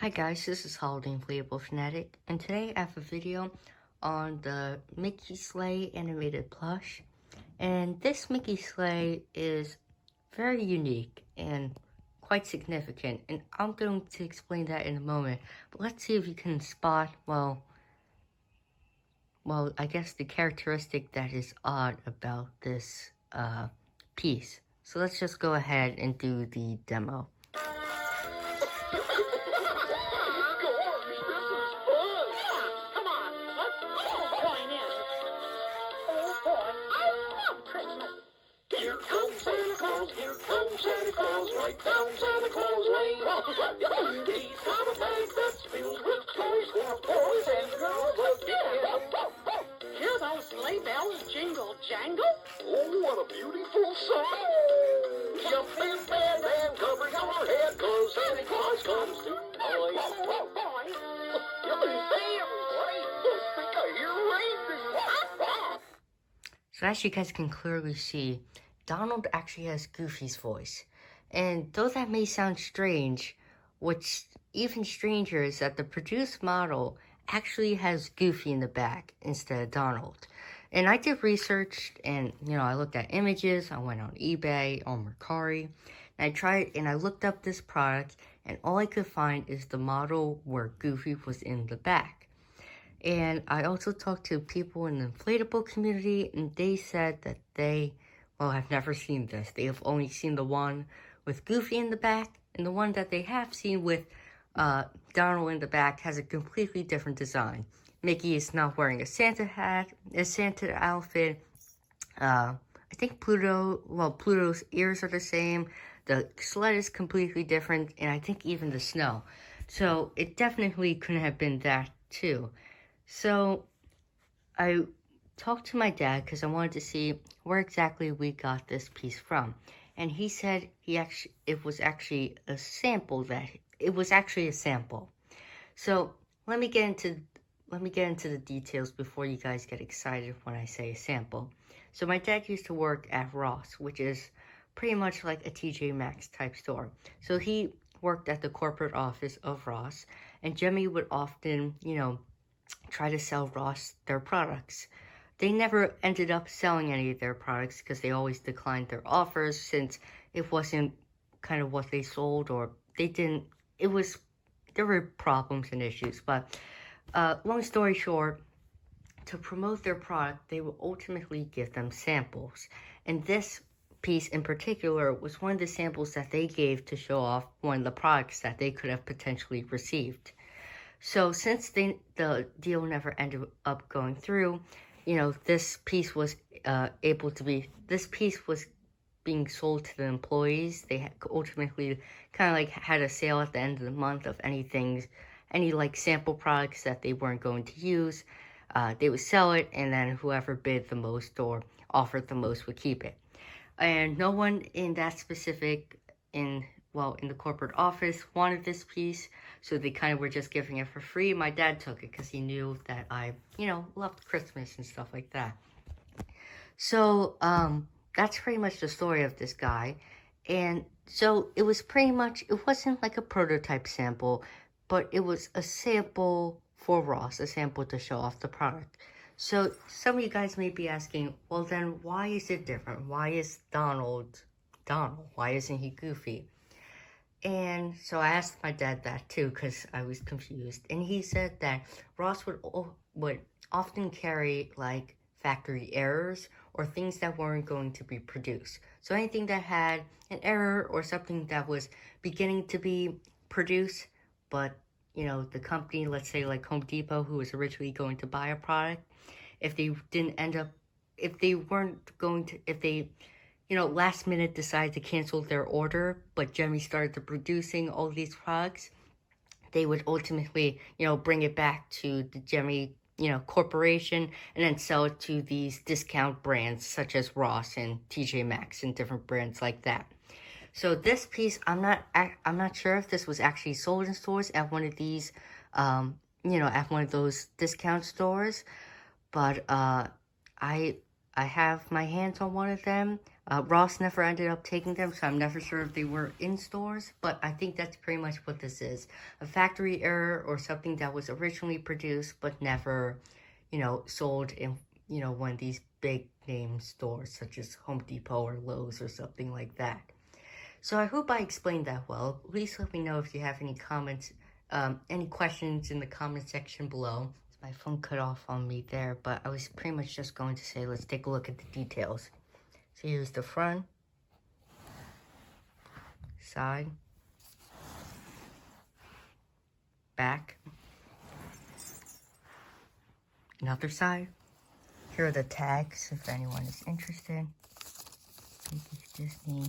Hi guys, this is Holiday Inflatable Fanatic, and today I have a video on the Mickey Sleigh animated plush. And this Mickey Sleigh is very unique and quite significant, and I'm going to explain that in a moment. But let's see if you can spot, well, I guess the characteristic that is odd about this piece. So let's just go ahead and do the demo. Here comes Santa Claus, right down Santa Claus Lane. He's got a bag that's filled with toys for boys and girls again. Hear those sleigh bells jingle jangle? Oh, what a beautiful song. Jump in bed and cover your head, 'cause Santa Claus comes tonight. Hey, everybody, I think I hear reindeer. So as you guys can clearly see, Donald actually has Goofy's voice. And though that may sound strange, what's even stranger is that the produced model actually has Goofy in the back instead of Donald. And I did research and, I looked at images, I went on eBay, on Mercari, and I looked up this product, and all I could find is the model where Goofy was in the back. And I also talked to people in the inflatable community, and they said that have never seen this. They have only seen the one with Goofy in the back, and the one that they have seen with Donald in the back has a completely different design. Mickey is not wearing a Santa hat, a Santa outfit. I think Pluto's ears are the same. The sled is completely different, and I think even the snow. So it definitely couldn't have been that too. So I talked to my dad because I wanted to see where exactly we got this piece from. And he said it was actually a sample. So let me get into the details before you guys get excited when I say a sample. So my dad used to work at Ross, which is pretty much like a TJ Maxx type store. So he worked at the corporate office of Ross, and Gemmy would often, try to sell Ross their products. They never ended up selling any of their products because they always declined their offers since it wasn't kind of what they sold, or there were problems and issues. But long story short, to promote their product, they would ultimately give them samples. And this piece in particular was one of the samples that they gave to show off one of the products that they could have potentially received. So since the deal never ended up going through, this piece was being sold to the employees. They ultimately kind of like had a sale at the end of the month of any sample products that they weren't going to use. They would sell it, and then whoever bid the most or offered the most would keep it. And no one in that specific in the corporate office wanted this piece, so they kind of were just giving it for free. My dad took it because he knew that I, loved Christmas and stuff like that. So, that's pretty much the story of this guy. And so it wasn't like a prototype sample, but it was a sample for Ross, a sample to show off the product. So some of you guys may be asking, well then why is it different? Why is Donald? Why isn't he Goofy? And so I asked my dad that too, because I was confused. And he said that Ross would often carry like factory errors or things that weren't going to be produced. So anything that had an error or something that was beginning to be produced, but the company, let's say like Home Depot, who was originally going to buy a product, if they last minute decided to cancel their order, but Gemmy started producing all these products, they would ultimately, bring it back to the Gemmy, corporation, and then sell it to these discount brands such as Ross and TJ Maxx and different brands like that. So this piece, I'm not sure if this was actually sold in stores at one of these, at one of those discount stores, but I have my hands on one of them. Ross never ended up taking them, so I'm never sure if they were in stores, but I think that's pretty much what this is. A factory error or something that was originally produced but never, sold in, one of these big name stores such as Home Depot or Lowe's or something like that. So I hope I explained that well. Please let me know if you have any comments, any questions in the comment section below. My phone cut off on me there, but I was pretty much just going to say, let's take a look at the details. So here's the front, side, back, another side. Here are the tags if anyone is interested. Disney.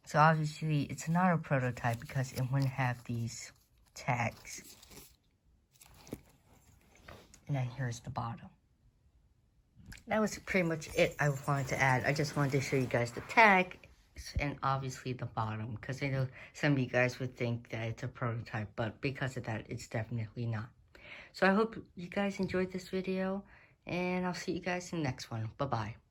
So obviously it's not a prototype because it wouldn't have these tags. And then here's the bottom. That was pretty much it I wanted to add. I just wanted to show you guys the tag and obviously the bottom, because I know some of you guys would think that it's a prototype, but because of that, it's definitely not. So I hope you guys enjoyed this video, and I'll see you guys in the next one. Bye-bye.